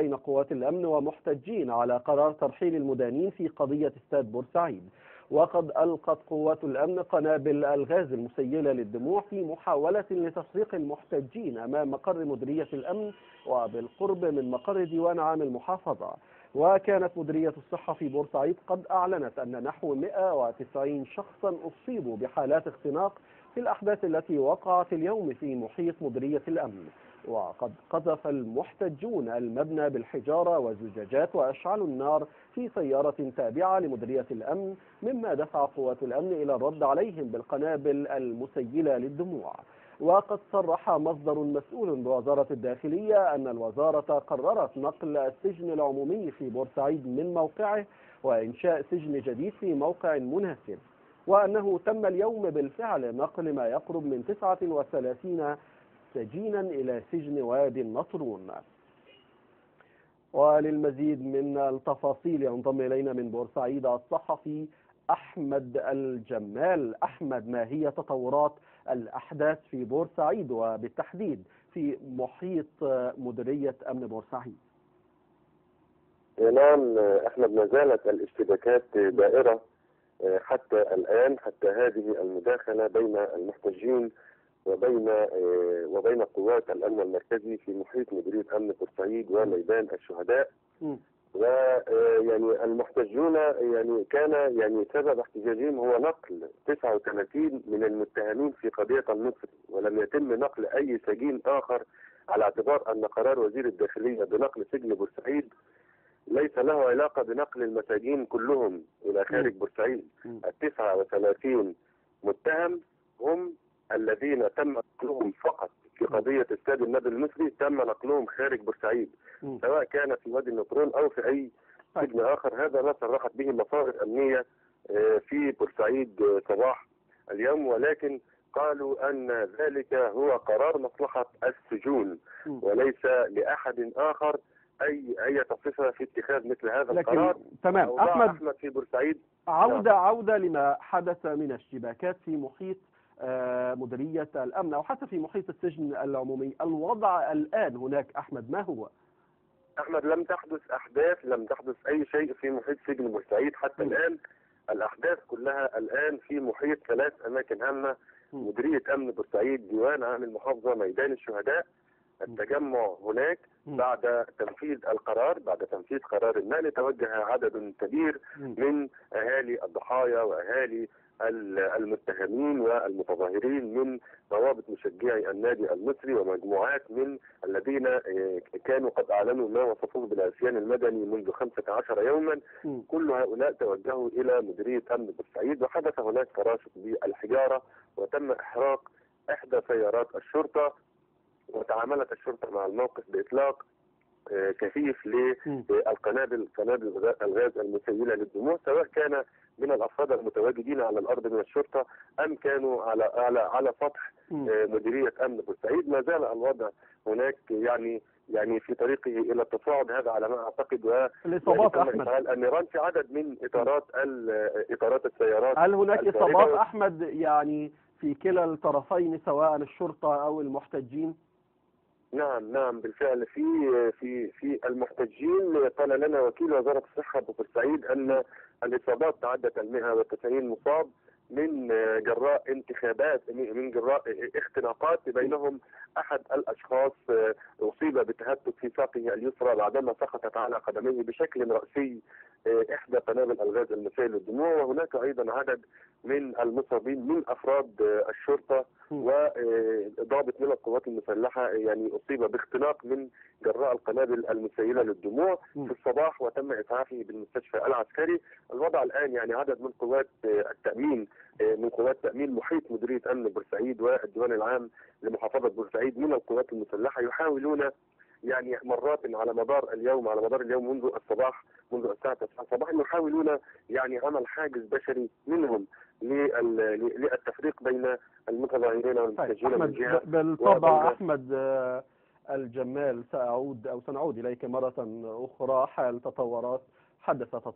بين قوات الأمن ومحتجين على قرار ترحيل المدانين في قضية استاد بورسعيد. وقد ألقت قوات الأمن قنابل الغاز المسيلة للدموع في محاولة لتفريق المحتجين أمام مقر مديرية الأمن وبالقرب من مقر ديوان عام المحافظة. وكانت مديرية الصحة في بورسعيد قد أعلنت أن نحو 190 شخصا أصيبوا بحالات اختناق في الأحداث التي وقعت اليوم في محيط مديرية الأمن. وقد قذف المحتجون المبنى بالحجارة والزجاجات وأشعلوا النار في سيارة تابعة لمديرية الأمن، مما دفع قوات الأمن إلى الرد عليهم بالقنابل المسيلة للدموع. وقد صرح مصدر مسؤول بوزارة الداخلية أن الوزارة قررت نقل السجن العمومي في بورسعيد من موقعه وإنشاء سجن جديد في موقع مناسب، وأنه تم اليوم بالفعل نقل ما يقرب من 39 سجينا إلى سجن وادي النطرون. وللمزيد من التفاصيل ينضم إلينا من بورسعيد الصحفي أحمد الجمال. أحمد، ما هي تطورات الأحداث في بورسعيد وبالتحديد في محيط مديرية أمن بورسعيد؟ نعم أحمد، ما زالت الاشتباكات دائرة حتى الآن، حتى هذه المداخلة بين المحتجين وبين قوات الأمن المركزي في محيط مديرية أمن بورسعيد وميدان الشهداء. ويعني المحتجون كان سبب احتجاجهم هو نقل 39 من المتهمين في قضية المصري، ولم يتم نقل أي سجين آخر، على اعتبار أن قرار وزير الداخلية بنقل سجن بورسعيد ليس له علاقة بنقل المساجين كلهم إلى خارج بورسعيد. 39 متهم هم الذين تم نقلهم فقط في قضية استاد النادي المصري، تم نقلهم خارج بورسعيد، سواء كان في وادي النطرون أو في أي سجن آخر. هذا ما صرحت به مصادر أمنية في بورسعيد صباح اليوم، ولكن قالوا أن ذلك هو قرار مصلحة السجون وليس لأحد آخر أي صفة في اتخاذ مثل هذا القرار. تمام أحمد في بورسعيد. عودة لما حدث من اشتباكات في محيط مديرية الأمن أو حتى في محيط السجن العمومي. الوضع الآن هناك أحمد ما هو؟ أحمد، لم تحدث أحداث، لم تحدث أي شيء في محيط سجن بورسعيد حتى الآن. الأحداث كلها الآن في محيط 3 أماكن هامة: مديرية أمن بورسعيد، ديوان عام المحافظة، ميدان الشهداء. التجمع هناك بعد تنفيذ القرار، بعد تنفيذ قرار النقل، توجه عدد كبير من أهالي الضحايا وأهالي المتهمين والمتظاهرين من روابط مشجعي النادي المصري ومجموعات من الذين كانوا قد أعلنوا ما وصفوه بالعصيان المدني منذ 15 يوما. كل هؤلاء توجهوا إلى مديرية أمن بورسعيد، وحدث هناك تراشق بالحجارة وتم إحراق إحدى سيارات الشرطة، وتعاملت الشرطة مع الموقف بإطلاق كثيف للقنابل، قنابل الغاز المسيلة للدموع، سواء كان من الأفراد المتواجدين على الأرض من الشرطة أم كانوا على سطح مديرية أمن بورسعيد. ما زال الوضع هناك يعني في طريقه إلى التصاعد، هذا على ما أعتقد. الإصابات أحمد، النيران في عدد من إطارات السيارات. هل هناك إصابات أحمد يعني في كلا الطرفين سواء الشرطة أو المحتجين؟ نعم بالفعل في المحتجين. قال لنا وكيل وزارة الصحة ببورسعيد أن الإصابات تعدت 190 مصاب من جراء انتخابات، من جراء اختناقات بينهم. أحد الأشخاص أصيب بتهتك في ساقه اليسرى بعدما سقطت على قدميه بشكل رأسي إحدى قنابل الغاز المسيل للدموع. وهناك أيضا عدد من المصابين من أفراد الشرطة وضابط من القوات المسلحة أصيب باختناق من جراء القنابل المسيلة للدموع في الصباح، وتم إسعافه بالمستشفى العسكري. الوضع الآن عدد من قوات التأمين، من قوات تأمين محيط مديرية أمن بورسعيد والديوان العام لمحافظة بورسعيد من القوات المسلحة يحاولون مرات على مدار اليوم منذ الصباح، منذ الساعة 9 صباحا، يحاولون عمل حاجز بشري منهم للتفريق بين المتظاهرين والمحتجين من جهة. بالطبع أحمد الجمال، سنعود إليك مرة أخرى حال تطورات حدثت